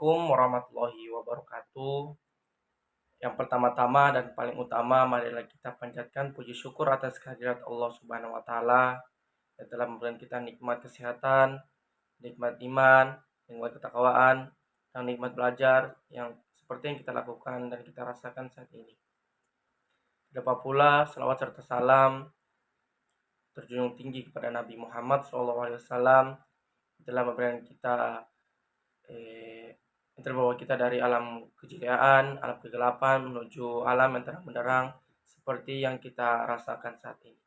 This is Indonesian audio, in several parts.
Assalamualaikum warahmatullahi wabarakatuh. Yang pertama-tama dan paling utama, marilah kita panjatkan puji syukur atas kehadirat Allah Subhanahu wa taala yang telah memberikan kita nikmat kesehatan, nikmat iman, nikmat ketakwaan, dan nikmat belajar yang seperti yang kita lakukan dan kita rasakan saat ini. Tidak lupa pula salawat serta salam terjunjung tinggi kepada Nabi Muhammad SAW telah memberikan kita yang terbawa kita dari alam kejayaan, alam kegelapan menuju alam yang terang benderang seperti yang kita rasakan saat ini.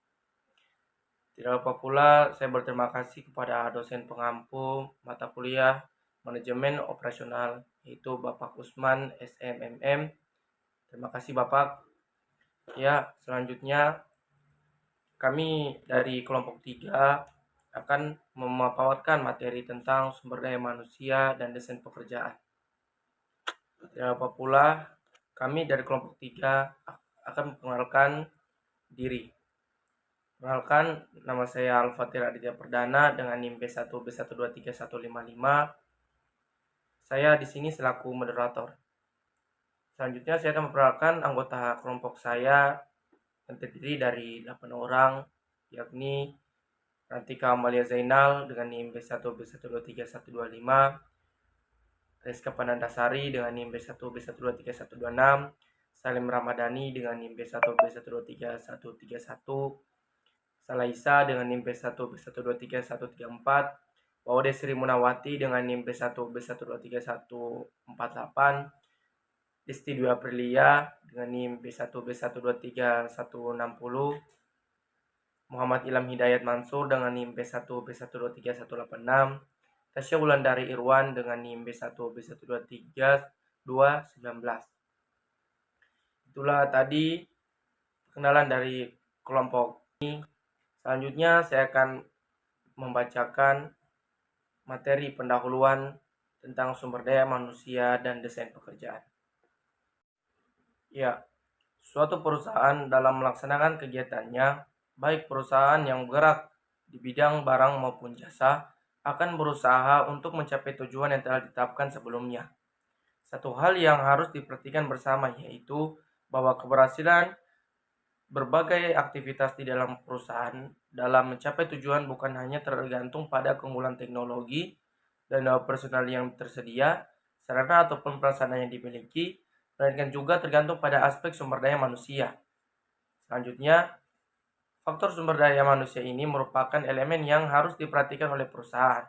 Tidak lupa pula saya berterima kasih kepada dosen pengampu mata kuliah manajemen operasional yaitu Bapak Usman SMMM. Terima kasih Bapak. Ya, selanjutnya kami dari kelompok 3 akan memaparkan materi tentang sumber daya manusia dan desain pekerjaan. Tidak lupa pula kami dari kelompok 3 akan memperkenalkan diri. Perkenalkan, nama saya Al-Fatir Aditya Perdana dengan NIM B1B1231155. Saya di sini selaku moderator. Selanjutnya saya akan memperkenalkan anggota kelompok saya yang terdiri dari 8 orang, yakni Rantika Amalia Zainal dengan NIM B1B1231125, Rizka Panandasari dengan NIM B1B1231126, Salim Ramadhani dengan NIM B1B1231131, Salaisa dengan NIM B1B1231134, Waude Sri Munawati dengan NIM B1B1231148, Disti Dwi Aprilia dengan NIM B1B1231160, Muhammad Ilham Hidayat Mansur dengan NIM B1B1231186, Tasya Wulandari Irwan dengan NIM B1B1232219. Itulah tadi perkenalan dari kelompok ini. Selanjutnya saya akan membacakan materi pendahuluan tentang sumber daya manusia dan desain pekerjaan. Ya, suatu perusahaan dalam melaksanakan kegiatannya, baik perusahaan yang bergerak di bidang barang maupun jasa, akan berusaha untuk mencapai tujuan yang telah ditetapkan sebelumnya. Satu hal yang harus diperhatikan bersama yaitu bahwa keberhasilan berbagai aktivitas di dalam perusahaan dalam mencapai tujuan bukan hanya tergantung pada keunggulan teknologi dan personal yang tersedia, sarana ataupun prasarana yang dimiliki, melainkan juga tergantung pada aspek sumber daya manusia. Selanjutnya, faktor sumber daya manusia ini merupakan elemen yang harus diperhatikan oleh perusahaan.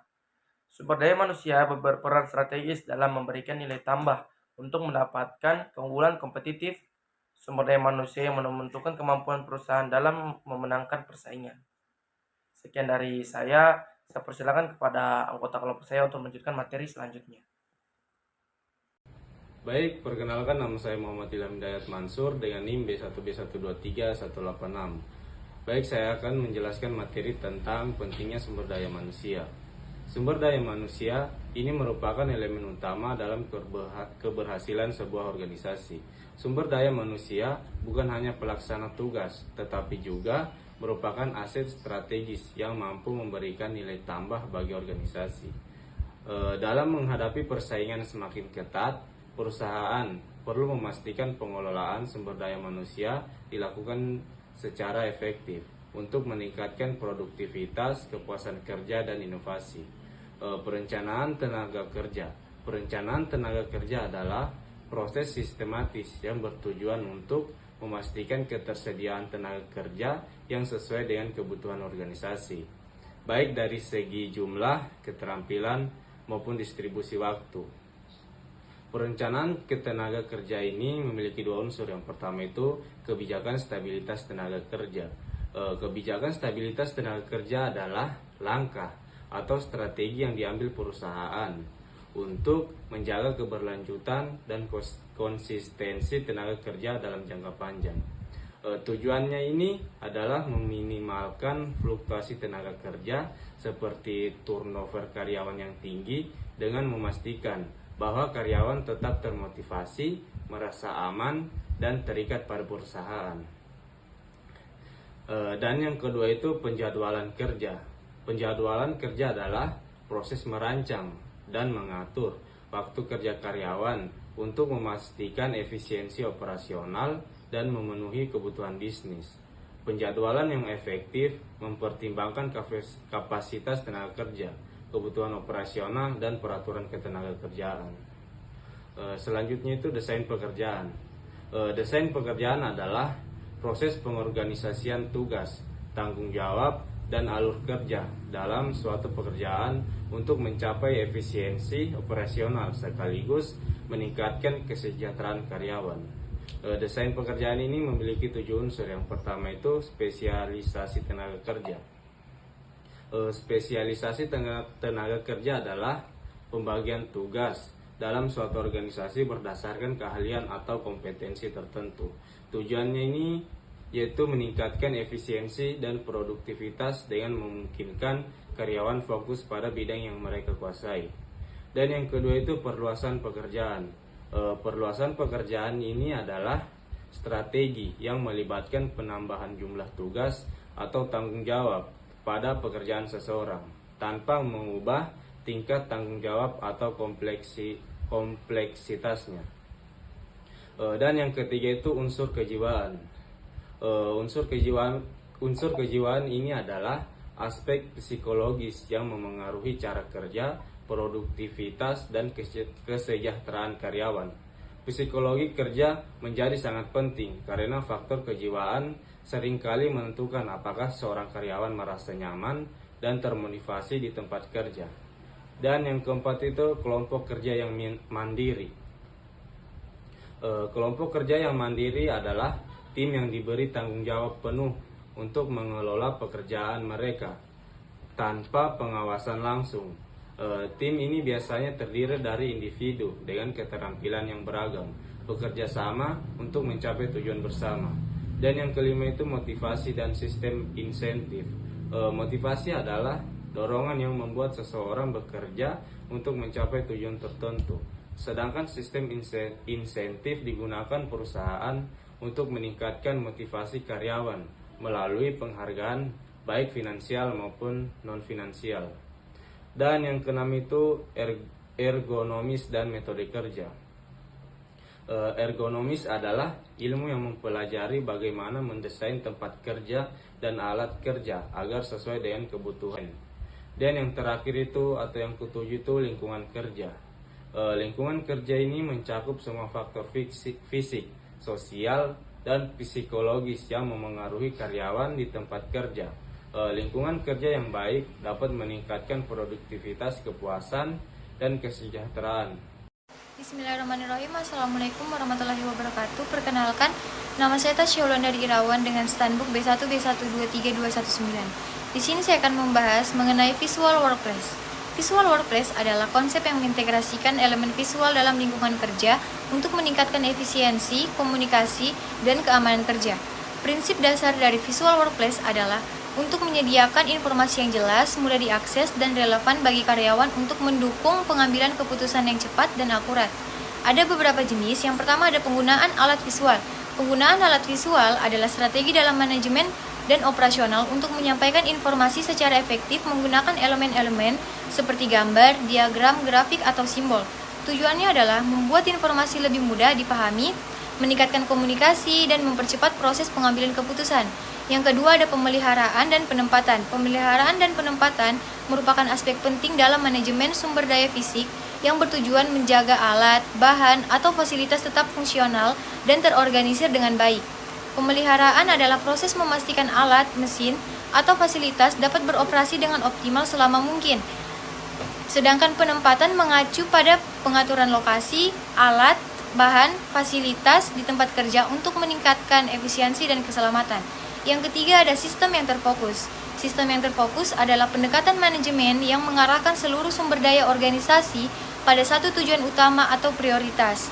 Sumber daya manusia berperan strategis dalam memberikan nilai tambah untuk mendapatkan keunggulan kompetitif. Sumber daya manusia yang menentukan kemampuan perusahaan dalam memenangkan persaingan. Sekian dari saya persilakan kepada anggota kelompok saya untuk melanjutkan materi selanjutnya. Baik, perkenalkan nama saya Muhammad Ilham Hidayat Mansur dengan NIM B1B1231186. Baik, saya akan menjelaskan materi tentang pentingnya sumber daya manusia. Sumber daya manusia ini merupakan elemen utama dalam keberhasilan sebuah organisasi. Sumber daya manusia bukan hanya pelaksana tugas, tetapi juga merupakan aset strategis yang mampu memberikan nilai tambah bagi organisasi. Dalam menghadapi persaingan semakin ketat, perusahaan perlu memastikan pengelolaan sumber daya manusia dilakukan secara efektif untuk meningkatkan produktivitas, kepuasan kerja, dan inovasi. Perencanaan tenaga kerja. Perencanaan tenaga kerja adalah proses sistematis yang bertujuan untuk memastikan ketersediaan tenaga kerja yang sesuai dengan kebutuhan organisasi, baik dari segi jumlah, keterampilan, maupun distribusi waktu. Perencanaan ketenaga kerja ini memiliki dua unsur. Yang pertama itu kebijakan stabilitas tenaga kerja. Kebijakan stabilitas tenaga kerja adalah langkah atau strategi yang diambil perusahaan untuk menjaga keberlanjutan dan konsistensi tenaga kerja dalam jangka panjang. Tujuannya ini adalah meminimalkan fluktuasi tenaga kerja seperti turnover karyawan yang tinggi dengan memastikan bahwa karyawan tetap termotivasi, merasa aman, dan terikat pada perusahaan. Dan yang kedua itu penjadwalan kerja. Penjadwalan kerja adalah proses merancang dan mengatur waktu kerja karyawan untuk memastikan efisiensi operasional dan memenuhi kebutuhan bisnis. Penjadwalan yang efektif mempertimbangkan kapasitas tenaga kerja, kebutuhan operasional, dan peraturan ketenagakerjaan. Selanjutnya itu desain pekerjaan. Desain pekerjaan adalah proses pengorganisasian tugas, tanggung jawab, dan alur kerja dalam suatu pekerjaan untuk mencapai efisiensi operasional sekaligus meningkatkan kesejahteraan karyawan. Desain pekerjaan ini memiliki 7 unsur. Yang pertama itu spesialisasi tenaga kerja. Spesialisasi tenaga kerja adalah pembagian tugas dalam suatu organisasi berdasarkan keahlian atau kompetensi tertentu. Tujuannya ini yaitu meningkatkan efisiensi dan produktivitas dengan memungkinkan karyawan fokus pada bidang yang mereka kuasai. Dan yang kedua itu perluasan pekerjaan. Perluasan pekerjaan ini adalah strategi yang melibatkan penambahan jumlah tugas atau tanggung jawab pada pekerjaan seseorang tanpa mengubah tingkat tanggung jawab atau kompleksitasnya. Dan yang ketiga itu unsur kejiwaan. Unsur kejiwaan ini adalah aspek psikologis yang memengaruhi cara kerja, produktivitas, dan kesejahteraan karyawan. Psikologi kerja menjadi sangat penting karena faktor kejiwaan seringkali menentukan apakah seorang karyawan merasa nyaman dan termotivasi di tempat kerja. Dan yang keempat itu kelompok kerja yang mandiri. Kelompok kerja yang mandiri adalah tim yang diberi tanggung jawab penuh untuk mengelola pekerjaan mereka tanpa pengawasan langsung. Tim ini biasanya terdiri dari individu dengan keterampilan yang beragam, bekerja sama untuk mencapai tujuan bersama. Dan yang kelima itu motivasi dan sistem insentif. Motivasi adalah dorongan yang membuat seseorang bekerja untuk mencapai tujuan tertentu. Sedangkan sistem insentif digunakan perusahaan untuk meningkatkan motivasi karyawan melalui penghargaan baik finansial maupun non-finansial. Dan yang keenam itu ergonomis dan metode kerja. Ergonomis adalah ilmu yang mempelajari bagaimana mendesain tempat kerja dan alat kerja agar sesuai dengan kebutuhan. Dan yang terakhir itu atau yang ketujuh itu lingkungan kerja. Lingkungan kerja ini mencakup semua faktor fisik, sosial, dan psikologis yang memengaruhi karyawan di tempat kerja. Lingkungan kerja yang baik dapat meningkatkan produktivitas, kepuasan, dan kesejahteraan. Bismillahirrahmanirrahim. Assalamualaikum warahmatullahi wabarakatuh. Perkenalkan, nama saya Tasya Wulandari Irawan dengan standbook B1 B1233219. Di sini saya akan membahas mengenai visual workplace. Visual workplace adalah konsep yang mengintegrasikan elemen visual dalam lingkungan kerja untuk meningkatkan efisiensi, komunikasi, dan keamanan kerja. Prinsip dasar dari visual workplace adalah untuk menyediakan informasi yang jelas, mudah diakses, dan relevan bagi karyawan untuk mendukung pengambilan keputusan yang cepat dan akurat. Ada beberapa jenis. Yang pertama ada penggunaan alat visual. Penggunaan alat visual adalah strategi dalam manajemen dan operasional untuk menyampaikan informasi secara efektif menggunakan elemen-elemen seperti gambar, diagram, grafik, atau simbol. Tujuannya adalah membuat informasi lebih mudah dipahami, meningkatkan komunikasi, dan mempercepat proses pengambilan keputusan. Yang kedua ada pemeliharaan dan penempatan. Pemeliharaan dan penempatan merupakan aspek penting dalam manajemen sumber daya fisik yang bertujuan menjaga alat, bahan, atau fasilitas tetap fungsional dan terorganisir dengan baik. Pemeliharaan adalah proses memastikan alat, mesin, atau fasilitas dapat beroperasi dengan optimal selama mungkin. Sedangkan penempatan mengacu pada pengaturan lokasi, alat, bahan, fasilitas di tempat kerja untuk meningkatkan efisiensi dan keselamatan. Yang ketiga ada sistem yang terfokus. Sistem yang terfokus adalah pendekatan manajemen yang mengarahkan seluruh sumber daya organisasi pada satu tujuan utama atau prioritas.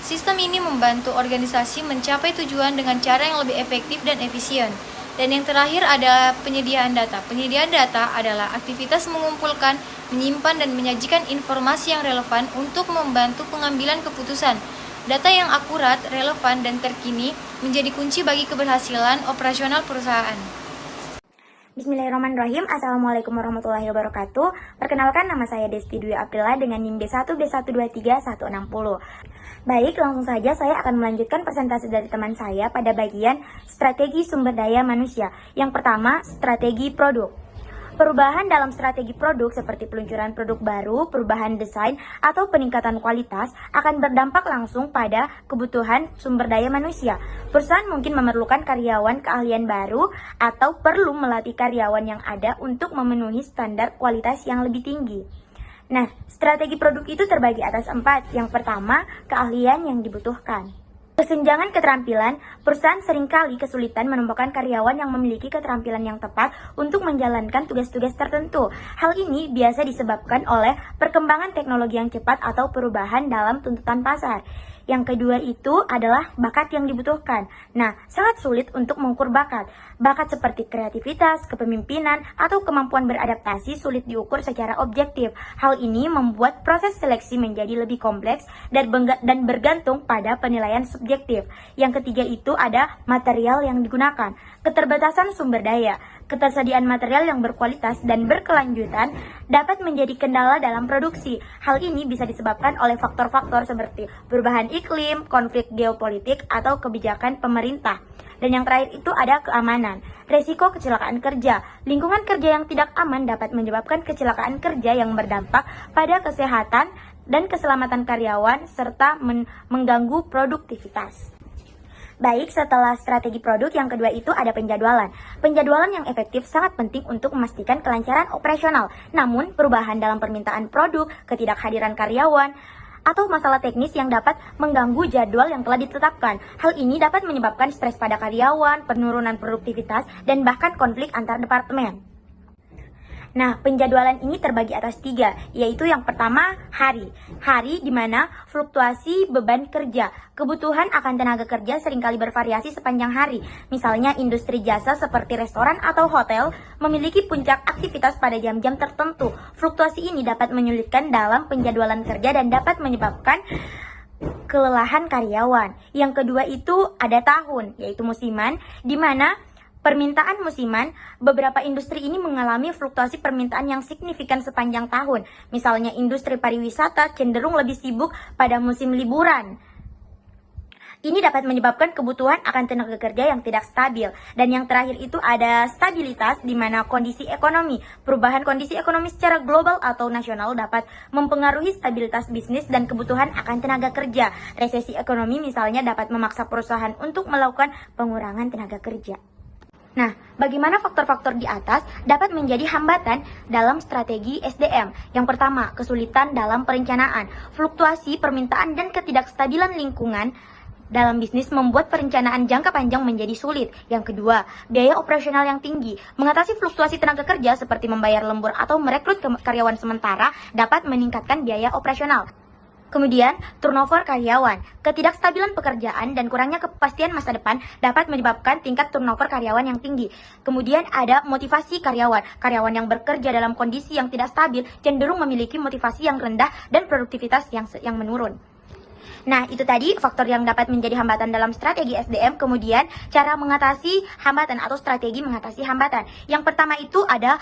Sistem ini membantu organisasi mencapai tujuan dengan cara yang lebih efektif dan efisien. Dan yang terakhir ada penyediaan data. Penyediaan data adalah aktivitas mengumpulkan, menyimpan, dan menyajikan informasi yang relevan untuk membantu pengambilan keputusan. Data yang akurat, relevan, dan terkini menjadi kunci bagi keberhasilan operasional perusahaan. Bismillahirrahmanirrahim. Assalamualaikum warahmatullahi wabarakatuh. Perkenalkan, nama saya Desti Dwi Aprila dengan NIM B1B123160. Baik, langsung saja saya akan melanjutkan presentasi dari teman saya pada bagian strategi sumber daya manusia. Yang pertama, strategi produk. Perubahan dalam strategi produk seperti peluncuran produk baru, perubahan desain, atau peningkatan kualitas akan berdampak langsung pada kebutuhan sumber daya manusia. Perusahaan mungkin memerlukan karyawan keahlian baru atau perlu melatih karyawan yang ada untuk memenuhi standar kualitas yang lebih tinggi. Nah, strategi produk itu terbagi atas 4. Yang pertama, keahlian yang dibutuhkan. Kesenjangan keterampilan, perusahaan seringkali kesulitan menemukan karyawan yang memiliki keterampilan yang tepat untuk menjalankan tugas-tugas tertentu. Hal ini biasa disebabkan oleh perkembangan teknologi yang cepat atau perubahan dalam tuntutan pasar. Yang kedua itu adalah bakat yang dibutuhkan. Nah, sangat sulit untuk mengukur bakat. Bakat seperti kreativitas, kepemimpinan, atau kemampuan beradaptasi sulit diukur secara objektif. Hal ini membuat proses seleksi menjadi lebih kompleks dan bergantung pada penilaian subjektif. Yang ketiga itu ada material yang digunakan. Keterbatasan sumber daya. Ketersediaan material yang berkualitas dan berkelanjutan dapat menjadi kendala dalam produksi. Hal ini bisa disebabkan oleh faktor-faktor seperti perubahan iklim, konflik geopolitik, atau kebijakan pemerintah. Dan yang terakhir itu ada keamanan. Resiko kecelakaan kerja. Lingkungan kerja yang tidak aman dapat menyebabkan kecelakaan kerja yang berdampak pada kesehatan dan keselamatan karyawan serta mengganggu produktivitas. Baik, setelah strategi produk, yang kedua itu ada penjadwalan. Penjadwalan yang efektif sangat penting untuk memastikan kelancaran operasional. Namun, perubahan dalam permintaan produk, ketidakhadiran karyawan, atau masalah teknis yang dapat mengganggu jadwal yang telah ditetapkan. Hal ini dapat menyebabkan stres pada karyawan, penurunan produktivitas, dan bahkan konflik antar departemen. Nah, penjadwalan ini terbagi atas 3, yaitu yang pertama, hari. Hari di mana fluktuasi beban kerja. Kebutuhan akan tenaga kerja seringkali bervariasi sepanjang hari. Misalnya, industri jasa seperti restoran atau hotel memiliki puncak aktivitas pada jam-jam tertentu. Fluktuasi ini dapat menyulitkan dalam penjadwalan kerja dan dapat menyebabkan kelelahan karyawan. Yang kedua itu ada tahun, yaitu musiman, di mana permintaan musiman, beberapa industri ini mengalami fluktuasi permintaan yang signifikan sepanjang tahun. Misalnya industri pariwisata cenderung lebih sibuk pada musim liburan. Ini dapat menyebabkan kebutuhan akan tenaga kerja yang tidak stabil. Dan yang terakhir itu ada stabilitas, di mana kondisi ekonomi. Perubahan kondisi ekonomi secara global atau nasional dapat mempengaruhi stabilitas bisnis dan kebutuhan akan tenaga kerja. Resesi ekonomi misalnya dapat memaksa perusahaan untuk melakukan pengurangan tenaga kerja. Nah, bagaimana faktor-faktor di atas dapat menjadi hambatan dalam strategi SDM? Yang pertama, kesulitan dalam perencanaan. Fluktuasi permintaan dan ketidakstabilan lingkungan dalam bisnis membuat perencanaan jangka panjang menjadi sulit. Yang kedua, biaya operasional yang tinggi. Mengatasi fluktuasi tenaga kerja seperti membayar lembur atau merekrut karyawan sementara dapat meningkatkan biaya operasional. Kemudian, turnover karyawan. Ketidakstabilan pekerjaan dan kurangnya kepastian masa depan dapat menyebabkan tingkat turnover karyawan yang tinggi. Kemudian ada motivasi karyawan. Karyawan yang bekerja dalam kondisi yang tidak stabil cenderung memiliki motivasi yang rendah dan produktivitas yang menurun. Nah, itu tadi faktor yang dapat menjadi hambatan dalam strategi SDM. Kemudian, cara mengatasi hambatan atau strategi mengatasi hambatan. Yang pertama itu ada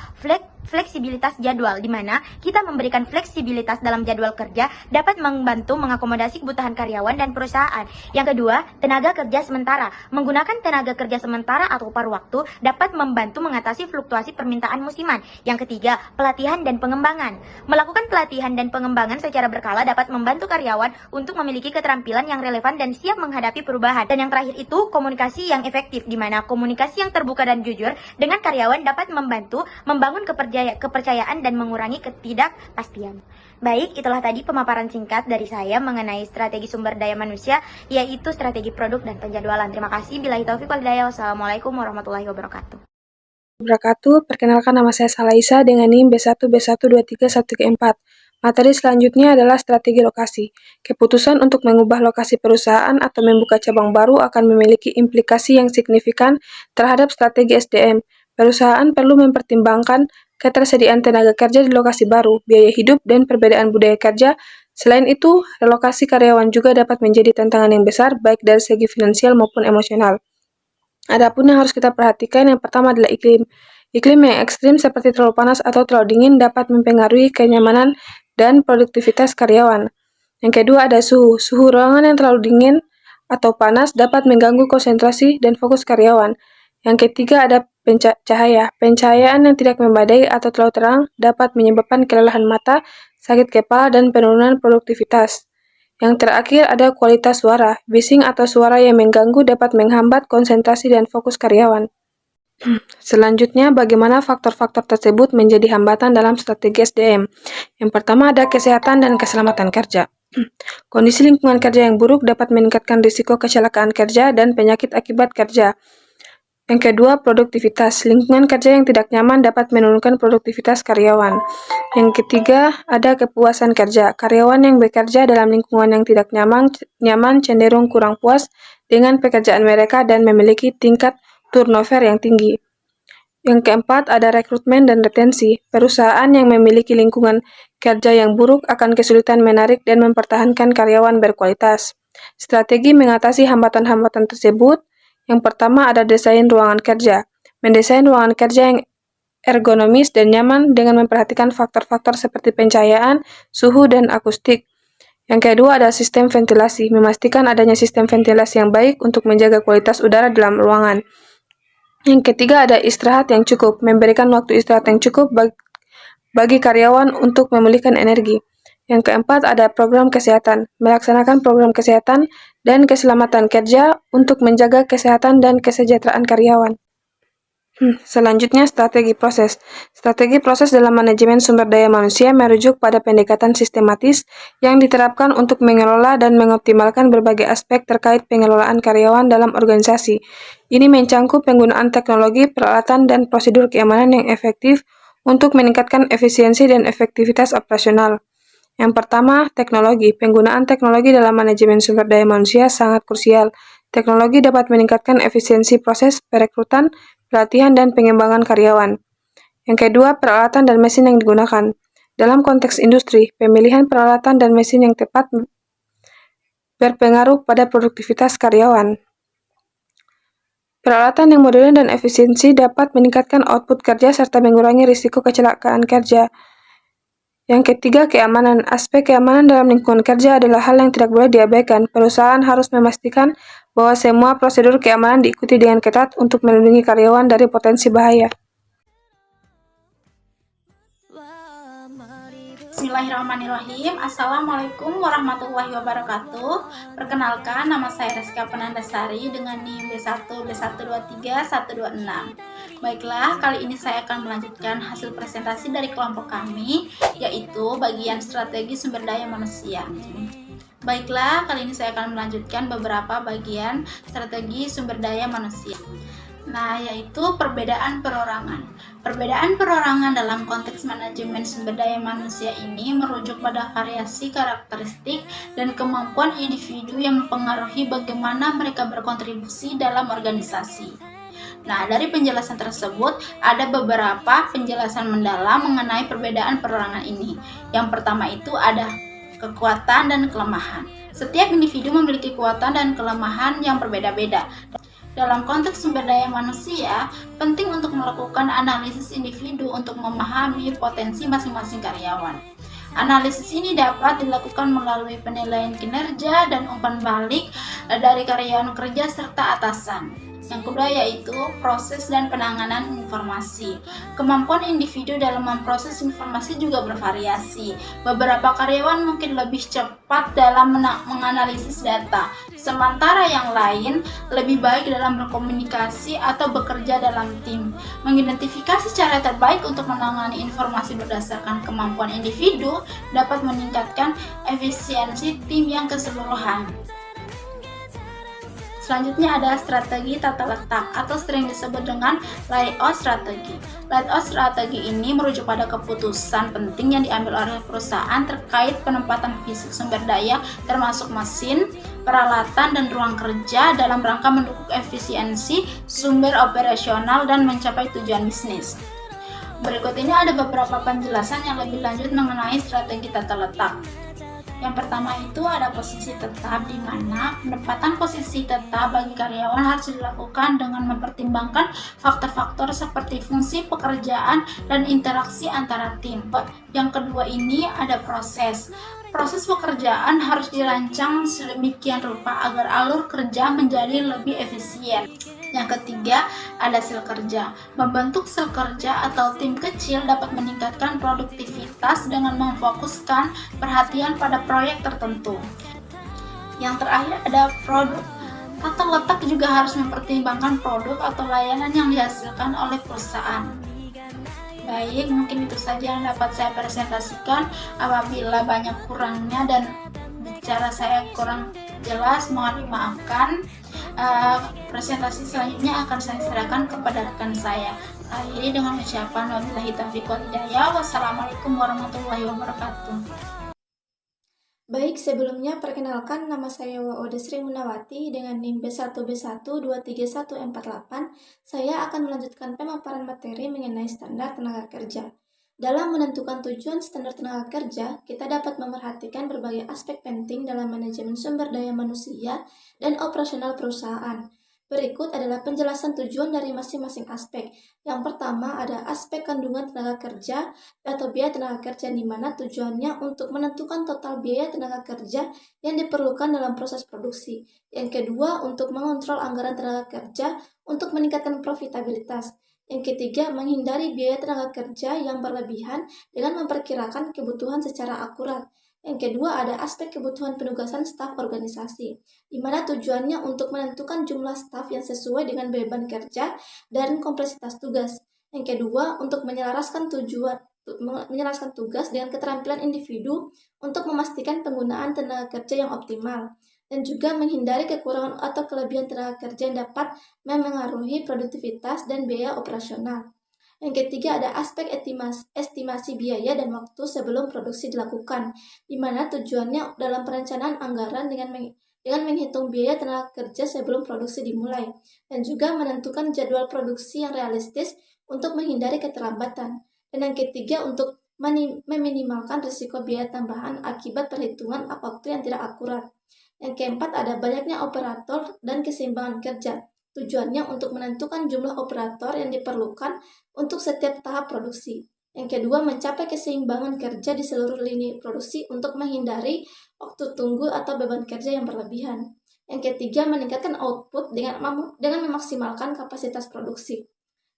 fleksibilitas jadwal, di mana kita memberikan fleksibilitas dalam jadwal kerja dapat membantu mengakomodasi kebutuhan karyawan dan perusahaan. Yang kedua, tenaga kerja sementara. Menggunakan tenaga kerja sementara atau paruh waktu dapat membantu mengatasi fluktuasi permintaan musiman. Yang ketiga, pelatihan dan pengembangan. Melakukan pelatihan dan pengembangan secara berkala dapat membantu karyawan untuk memiliki keterampilan yang relevan dan siap menghadapi perubahan. Dan yang terakhir itu komunikasi yang efektif, di mana komunikasi yang terbuka dan jujur dengan karyawan dapat membantu membangun kepercayaan dan mengurangi ketidakpastian. Baik, itulah tadi pemaparan singkat dari saya mengenai strategi sumber daya manusia, yaitu strategi produk dan penjadwalan. Terima kasih. Billahi taufiq wal hidayah. Wassalamualaikum warahmatullahi wabarakatuh. Perkenalkan, nama saya Salaisa dengan NIM B1B12314. Materi selanjutnya adalah strategi lokasi. Keputusan untuk mengubah lokasi perusahaan atau membuka cabang baru akan memiliki implikasi yang signifikan terhadap strategi SDM. Perusahaan perlu mempertimbangkan ketersediaan tenaga kerja di lokasi baru, biaya hidup, dan perbedaan budaya kerja. Selain itu, relokasi karyawan juga dapat menjadi tantangan yang besar, baik dari segi finansial maupun emosional. Adapun yang harus kita perhatikan, yang pertama adalah iklim. Iklim yang ekstrim seperti terlalu panas atau terlalu dingin dapat mempengaruhi kenyamanan dan produktivitas karyawan. Yang kedua ada suhu. Suhu ruangan yang terlalu dingin atau panas dapat mengganggu konsentrasi dan fokus karyawan. Yang ketiga ada cahaya. Pencahayaan yang tidak memadai atau terlalu terang dapat menyebabkan kelelahan mata, sakit kepala, dan penurunan produktivitas. Yang terakhir ada kualitas suara. Bising atau suara yang mengganggu dapat menghambat konsentrasi dan fokus karyawan. Selanjutnya, bagaimana faktor-faktor tersebut menjadi hambatan dalam strategi SDM? Yang pertama ada kesehatan dan keselamatan kerja. Kondisi lingkungan kerja yang buruk dapat meningkatkan risiko kecelakaan kerja dan penyakit akibat kerja. Yang kedua, produktivitas. Lingkungan kerja yang tidak nyaman dapat menurunkan produktivitas karyawan. Yang ketiga, ada kepuasan kerja. Karyawan yang bekerja dalam lingkungan yang tidak nyaman cenderung kurang puas dengan pekerjaan mereka dan memiliki tingkat turnover yang tinggi. Yang keempat, ada rekrutmen dan retensi. Perusahaan yang memiliki lingkungan kerja yang buruk akan kesulitan menarik dan mempertahankan karyawan berkualitas. Strategi mengatasi hambatan-hambatan tersebut. Yang pertama ada desain ruangan kerja. Mendesain ruangan kerja yang ergonomis dan nyaman dengan memperhatikan faktor-faktor seperti pencahayaan, suhu, dan akustik. Yang kedua ada sistem ventilasi. Memastikan adanya sistem ventilasi yang baik untuk menjaga kualitas udara dalam ruangan. Yang ketiga ada istirahat yang cukup. Memberikan waktu istirahat yang cukup bagi karyawan untuk memulihkan energi. Yang keempat ada program kesehatan. Melaksanakan program kesehatan dan keselamatan kerja untuk menjaga kesehatan dan kesejahteraan karyawan. Selanjutnya, strategi proses. Strategi proses dalam manajemen sumber daya manusia merujuk pada pendekatan sistematis yang diterapkan untuk mengelola dan mengoptimalkan berbagai aspek terkait pengelolaan karyawan dalam organisasi. Ini mencangkup penggunaan teknologi, peralatan, dan prosedur keamanan yang efektif untuk meningkatkan efisiensi dan efektivitas operasional. Yang pertama, teknologi. Penggunaan teknologi dalam manajemen sumber daya manusia sangat krusial. Teknologi dapat meningkatkan efisiensi proses perekrutan, pelatihan, dan pengembangan karyawan. Yang kedua, peralatan dan mesin yang digunakan. Dalam konteks industri, pemilihan peralatan dan mesin yang tepat berpengaruh pada produktivitas karyawan. Peralatan yang modern dan efisiensi dapat meningkatkan output kerja serta mengurangi risiko kecelakaan kerja. Yang ketiga, keamanan. Aspek keamanan dalam lingkungan kerja adalah hal yang tidak boleh diabaikan. Perusahaan harus memastikan bahwa semua prosedur keamanan diikuti dengan ketat untuk melindungi karyawan dari potensi bahaya. Bismillahirrahmanirrahim. Assalamualaikum warahmatullahi wabarakatuh. Perkenalkan, nama saya Rizka Penandasari dengan NIM B1 B123 126. Baiklah, kali ini saya akan melanjutkan hasil presentasi dari kelompok kami, yaitu bagian strategi sumber daya manusia. Baiklah, kali ini saya akan melanjutkan beberapa bagian strategi sumber daya manusia. Nah, yaitu perbedaan perorangan. Perbedaan perorangan dalam konteks manajemen sumber daya manusia ini merujuk pada variasi karakteristik dan kemampuan individu yang mempengaruhi bagaimana mereka berkontribusi dalam organisasi. Nah, dari penjelasan tersebut ada beberapa penjelasan mendalam mengenai perbedaan perorangan ini. Yang pertama itu ada kekuatan dan kelemahan. Setiap individu memiliki kekuatan dan kelemahan yang berbeda-beda. Dalam konteks sumber daya manusia, penting untuk melakukan analisis individu untuk memahami potensi masing-masing karyawan. Analisis ini dapat dilakukan melalui penilaian kinerja dan umpan balik dari karyawan kerja serta atasan. Yang kedua yaitu proses dan penanganan informasi. Kemampuan individu dalam memproses informasi juga bervariasi. Beberapa karyawan mungkin lebih cepat dalam menganalisis data, sementara yang lain lebih baik dalam berkomunikasi atau bekerja dalam tim. Mengidentifikasi cara terbaik untuk menangani informasi berdasarkan kemampuan individu dapat meningkatkan efisiensi tim yang keseluruhan. Selanjutnya ada strategi tata letak atau sering disebut dengan layout strategi. Layout strategi ini merujuk pada keputusan penting yang diambil oleh perusahaan terkait penempatan fisik sumber daya termasuk mesin, peralatan, dan ruang kerja dalam rangka mendukung efisiensi sumber operasional dan mencapai tujuan bisnis. Berikut ini ada beberapa penjelasan yang lebih lanjut mengenai strategi tata letak. Yang pertama itu ada posisi tetap, di mana penempatan posisi tetap bagi karyawan harus dilakukan dengan mempertimbangkan faktor-faktor seperti fungsi pekerjaan dan interaksi antara tim. Yang kedua ini ada proses. Proses pekerjaan harus dirancang sedemikian rupa agar alur kerja menjadi lebih efisien. Yang ketiga, ada sel kerja. Membentuk sel kerja atau tim kecil dapat meningkatkan produktivitas dengan memfokuskan perhatian pada proyek tertentu. Yang terakhir ada produk. Tata letak juga harus mempertimbangkan produk atau layanan yang dihasilkan oleh perusahaan. Baik, mungkin itu saja yang dapat saya presentasikan. Apabila banyak kurangnya dan bicara saya kurang jelas, mohon dimaafkan. Presentasi selanjutnya akan saya serahkan kepada rekan saya. Akhiri dengan ucapan wabillahi taufiq wal hidayah. Wassalamualaikum warahmatullahi wabarakatuh. Baik, sebelumnya perkenalkan nama saya Waode Sri Munawati dengan NIM B1B1231148. Saya akan melanjutkan pemaparan materi mengenai standar tenaga kerja. Dalam menentukan tujuan standar tenaga kerja, kita dapat memerhatikan berbagai aspek penting dalam manajemen sumber daya manusia dan operasional perusahaan. Berikut adalah penjelasan tujuan dari masing-masing aspek. Yang pertama ada aspek kandungan tenaga kerja atau biaya tenaga kerja, di mana tujuannya untuk menentukan total biaya tenaga kerja yang diperlukan dalam proses produksi. Yang kedua untuk mengontrol anggaran tenaga kerja untuk meningkatkan profitabilitas. Yang ketiga, menghindari biaya tenaga kerja yang berlebihan dengan memperkirakan kebutuhan secara akurat. Yang kedua ada aspek kebutuhan penugasan staf organisasi, di mana tujuannya untuk menentukan jumlah staf yang sesuai dengan beban kerja dan kompleksitas tugas. Yang kedua untuk menyelaraskan tugas dengan keterampilan individu untuk memastikan penggunaan tenaga kerja yang optimal, dan juga menghindari kekurangan atau kelebihan tenaga kerja yang dapat memengaruhi produktivitas dan biaya operasional. Yang ketiga ada aspek estimasi biaya dan waktu sebelum produksi dilakukan, di mana tujuannya dalam perencanaan anggaran dengan menghitung biaya tenaga kerja sebelum produksi dimulai, dan juga menentukan jadwal produksi yang realistis untuk menghindari keterlambatan. Dan yang ketiga untuk meminimalkan risiko biaya tambahan akibat perhitungan waktu yang tidak akurat. Yang keempat ada banyaknya operator dan keseimbangan kerja. Tujuannya untuk menentukan jumlah operator yang diperlukan untuk setiap tahap produksi. Yang kedua, mencapai keseimbangan kerja di seluruh lini produksi untuk menghindari waktu tunggu atau beban kerja yang berlebihan. Yang ketiga, meningkatkan output dengan memaksimalkan kapasitas produksi.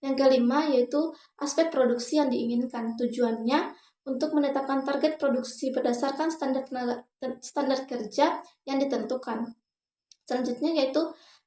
Yang kelima, yaitu aspek produksi yang diinginkan. Tujuannya untuk menetapkan target produksi berdasarkan standar kerja yang ditentukan. Selanjutnya yaitu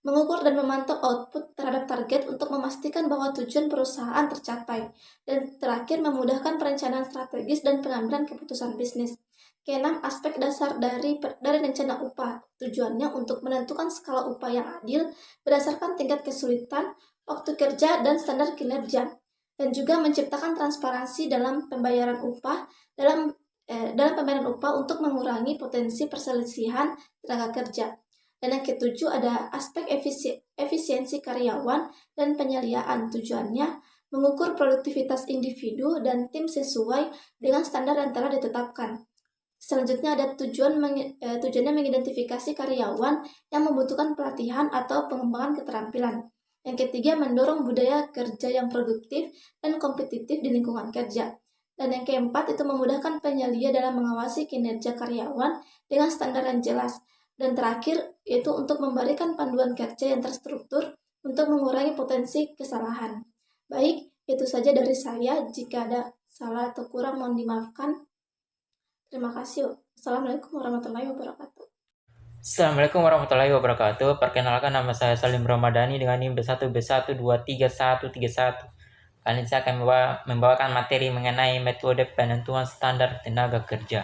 mengukur dan memantau output terhadap target untuk memastikan bahwa tujuan perusahaan tercapai. Dan terakhir, memudahkan perencanaan strategis dan pengambilan keputusan bisnis. Keenam, aspek dasar dari rencana upah. Tujuannya untuk menentukan skala upah yang adil berdasarkan tingkat kesulitan, waktu kerja, dan standar kinerja. Dan juga menciptakan transparansi dalam pembayaran upah untuk mengurangi potensi perselisihan tenaga kerja. Dan yang ketujuh ada aspek efisiensi karyawan dan penyediaan. Tujuannya mengukur produktivitas individu dan tim sesuai dengan standar yang telah ditetapkan. Selanjutnya ada tujuannya mengidentifikasi karyawan yang membutuhkan pelatihan atau pengembangan keterampilan. Yang ketiga, mendorong budaya kerja yang produktif dan kompetitif di lingkungan kerja. Dan yang keempat itu memudahkan penyelia dalam mengawasi kinerja karyawan dengan standar yang jelas. Dan terakhir, yaitu untuk memberikan panduan kerja yang terstruktur untuk mengurangi potensi kesalahan. Baik, itu saja dari saya. Jika ada salah atau kurang, mohon dimaafkan. Terima kasih. Assalamualaikum warahmatullahi wabarakatuh. Assalamualaikum warahmatullahi wabarakatuh. Perkenalkan, nama saya Salim Ramadhani dengan NIM B1B1231131. Kali ini saya akan membawakan materi mengenai metode penentuan standar tenaga kerja.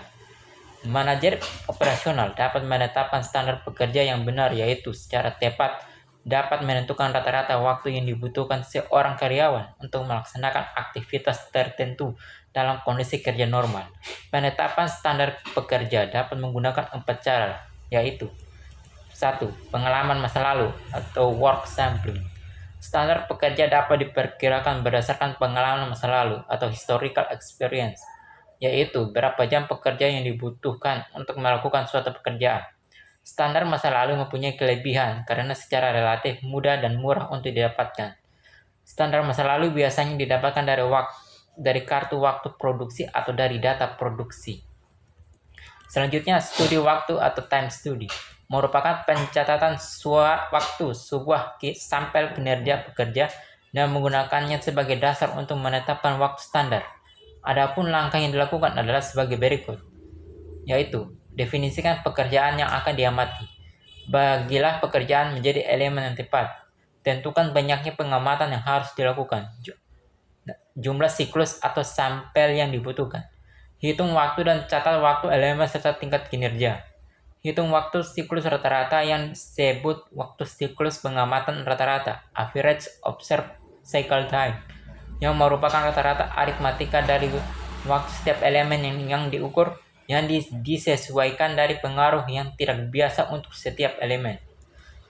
Manajer operasional dapat menetapkan standar pekerja yang benar, yaitu secara tepat dapat menentukan rata-rata waktu yang dibutuhkan seorang karyawan untuk melaksanakan aktivitas tertentu dalam kondisi kerja normal. Penetapan standar pekerja dapat menggunakan 4 cara, yaitu 1. Pengalaman masa lalu atau work sampling. Standar pekerja dapat diperkirakan berdasarkan pengalaman masa lalu atau historical experience. yaitu berapa jam pekerja yang dibutuhkan untuk melakukan suatu pekerjaan. Standar masa lalu mempunyai kelebihan karena secara relatif mudah dan murah untuk didapatkan. Standar masa lalu biasanya didapatkan dari kartu waktu produksi atau dari data produksi. Selanjutnya, studi waktu atau time study merupakan pencatatan waktu sebuah sampel kinerja pekerja dan menggunakannya sebagai dasar untuk menetapkan waktu standar. Adapun langkah yang dilakukan adalah sebagai berikut, yaitu definisikan pekerjaan yang akan diamati. Bagilah pekerjaan menjadi elemen yang tepat. Tentukan banyaknya pengamatan yang harus dilakukan. Jumlah siklus atau sampel yang dibutuhkan. Hitung waktu dan catat waktu elemen serta tingkat kinerja. Hitung waktu siklus rata-rata yang disebut waktu siklus pengamatan rata-rata, average observed cycle time, yang merupakan rata-rata aritmatika dari waktu setiap elemen yang diukur, yang disesuaikan dari pengaruh yang tidak biasa untuk setiap elemen.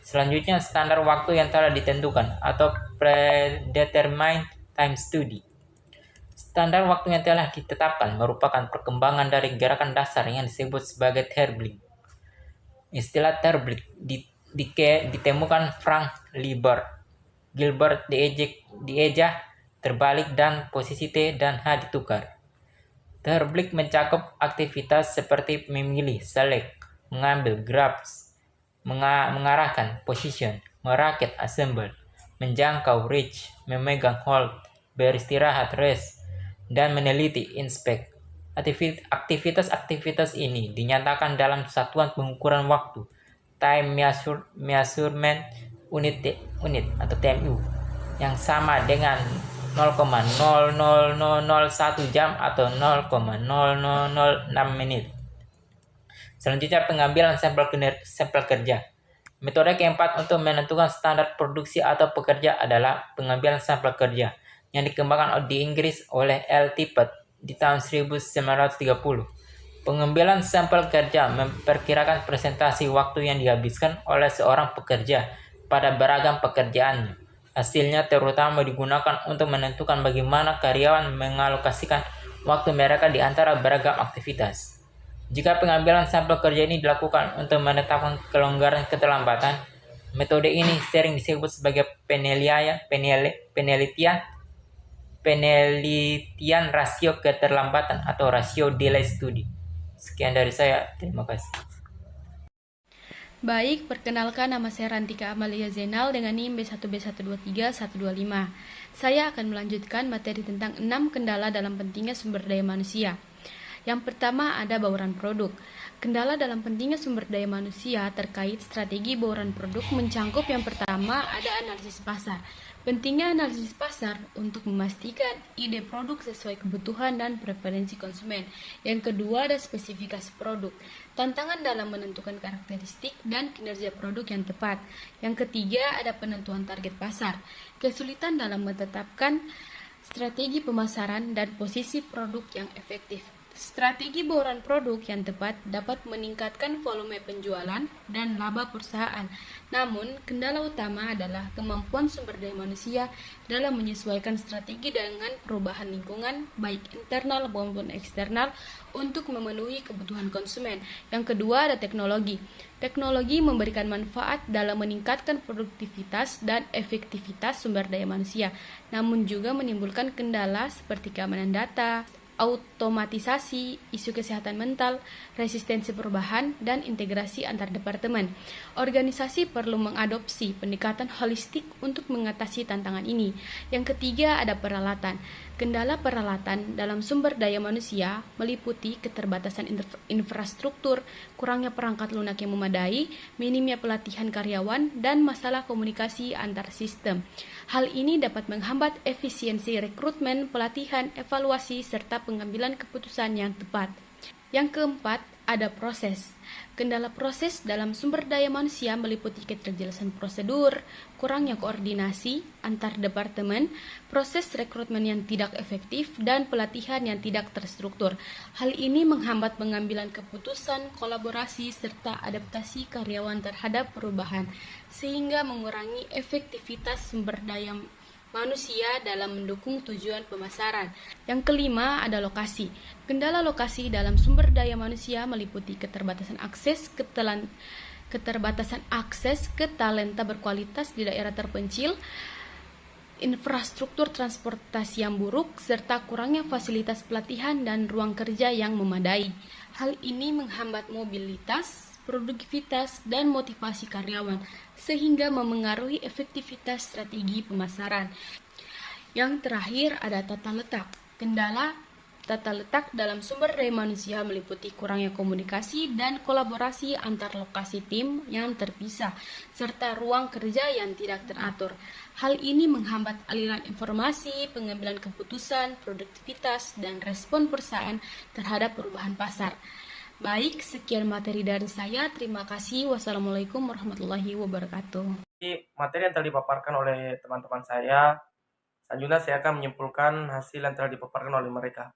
Selanjutnya, standar waktu yang telah ditentukan atau predetermined time study. Standar waktu yang telah ditetapkan merupakan perkembangan dari gerakan dasar yang disebut sebagai Terblick. Istilah Terblick ditemukan Frank Gilbert diejah terbalik dan posisi T dan H ditukar. Terblick mencakup aktivitas seperti memilih, select, mengambil, grabs, mengarahkan, position, merakit, assemble, menjangkau, reach, memegang, hold, beristirahat, rest, dan meneliti, inspect. Aktivitas-aktivitas ini dinyatakan dalam satuan pengukuran waktu, time measurement unit atau TMU, yang sama dengan 0,00001 jam atau 0,0006 menit. Selanjutnya, pengambilan sampel kerja. Metode keempat untuk menentukan standar produksi atau pekerja adalah pengambilan sampel kerja yang dikembangkan di Inggris oleh L. Tippett di tahun 1930. Pengambilan sampel kerja memperkirakan presentasi waktu yang dihabiskan oleh seorang pekerja pada beragam pekerjaannya. Hasilnya terutama digunakan untuk menentukan bagaimana karyawan mengalokasikan waktu mereka di antara beragam aktivitas. Jika pengambilan sampel kerja ini dilakukan untuk menetapkan kelonggaran keterlambatan, metode ini sering disebut sebagai penelitian rasio keterlambatan atau rasio delay study. Sekian dari saya, terima kasih. Baik, perkenalkan nama saya Rantika Amalia Zainal dengan NIM B1B123-125. Saya akan melanjutkan materi tentang 6 kendala dalam pentingnya sumber daya manusia. Yang pertama ada bauran produk. Kendala dalam pentingnya sumber daya manusia terkait strategi bauran produk mencangkup yang pertama ada analisis pasar. Pentingnya analisis pasar untuk memastikan ide produk sesuai kebutuhan dan preferensi konsumen. Yang kedua ada spesifikasi produk. Tantangan dalam menentukan karakteristik dan kinerja produk yang tepat. Yang ketiga ada penentuan target pasar. Kesulitan dalam menetapkan strategi pemasaran dan posisi produk yang efektif. Strategi bauran produk yang tepat dapat meningkatkan volume penjualan dan laba perusahaan. Namun, kendala utama adalah kemampuan sumber daya manusia dalam menyesuaikan strategi dengan perubahan lingkungan, baik internal maupun eksternal, untuk memenuhi kebutuhan konsumen. Yang kedua ada teknologi. Teknologi memberikan manfaat dalam meningkatkan produktivitas dan efektivitas sumber daya manusia, namun juga menimbulkan kendala seperti keamanan data, automatisasi, isu kesehatan mental, resistensi perubahan, dan integrasi antar departemen. Organisasi perlu mengadopsi pendekatan holistik untuk mengatasi tantangan ini. Yang ketiga ada peralatan. Kendala peralatan dalam sumber daya manusia meliputi keterbatasan infrastruktur, kurangnya perangkat lunak yang memadai, minimnya pelatihan karyawan, dan masalah komunikasi antar sistem. Hal ini dapat menghambat efisiensi rekrutmen, pelatihan, evaluasi, serta pengambilan keputusan yang tepat. Yang keempat, ada proses. Kendala proses dalam sumber daya manusia meliputi keterjelasan prosedur, kurangnya koordinasi antar departemen, proses rekrutmen yang tidak efektif, dan pelatihan yang tidak terstruktur. Hal ini menghambat pengambilan keputusan, kolaborasi, serta adaptasi karyawan terhadap perubahan, sehingga mengurangi efektivitas sumber daya manusia dalam mendukung tujuan pemasaran. Yang kelima ada lokasi. Kendala lokasi dalam sumber daya manusia meliputi keterbatasan akses ke talenta berkualitas di daerah terpencil, infrastruktur transportasi yang buruk, serta kurangnya fasilitas pelatihan dan ruang kerja yang memadai. Hal ini menghambat mobilitas, produktivitas, dan motivasi karyawan, sehingga memengaruhi efektivitas strategi pemasaran. Yang terakhir ada tata letak. Kendala tata letak dalam sumber daya manusia meliputi kurangnya komunikasi dan kolaborasi antar lokasi tim yang terpisah, serta ruang kerja yang tidak teratur. Hal ini menghambat aliran informasi, pengambilan keputusan, produktivitas, dan respon perusahaan terhadap perubahan pasar. Baik, sekian materi dari saya. Terima kasih. Wassalamualaikum warahmatullahi wabarakatuh. Materi yang telah dipaparkan oleh teman-teman saya, selanjutnya saya akan menyimpulkan hasil yang telah dipaparkan oleh mereka,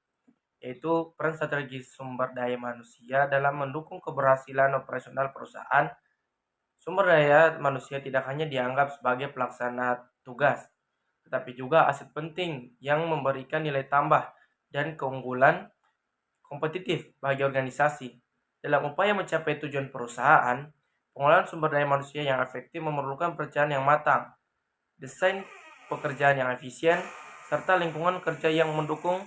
yaitu peran strategi sumber daya manusia dalam mendukung keberhasilan operasional perusahaan. Sumber daya manusia tidak hanya dianggap sebagai pelaksana tugas, tetapi juga aset penting yang memberikan nilai tambah dan keunggulan kompetitif bagi organisasi. Dalam upaya mencapai tujuan perusahaan, pengelolaan sumber daya manusia yang efektif memerlukan perencanaan yang matang, desain pekerjaan yang efisien, serta lingkungan kerja yang mendukung.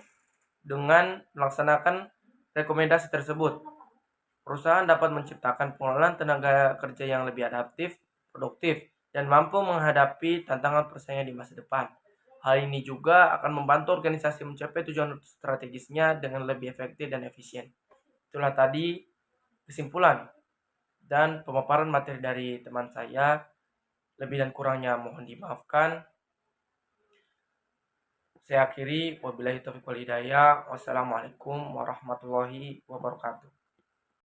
Dengan melaksanakan rekomendasi tersebut, perusahaan dapat menciptakan pengelolaan tenaga kerja yang lebih adaptif, produktif, dan mampu menghadapi tantangan persaingan di masa depan. Hal ini juga akan membantu organisasi mencapai tujuan strategisnya dengan lebih efektif dan efisien. Itulah tadi kesimpulan dan pemaparan materi dari teman saya. Lebih dan kurangnya mohon dimaafkan. Saya akhiri, wabillahi taufiq wal hidayah. Wassalamualaikum warahmatullahi wabarakatuh.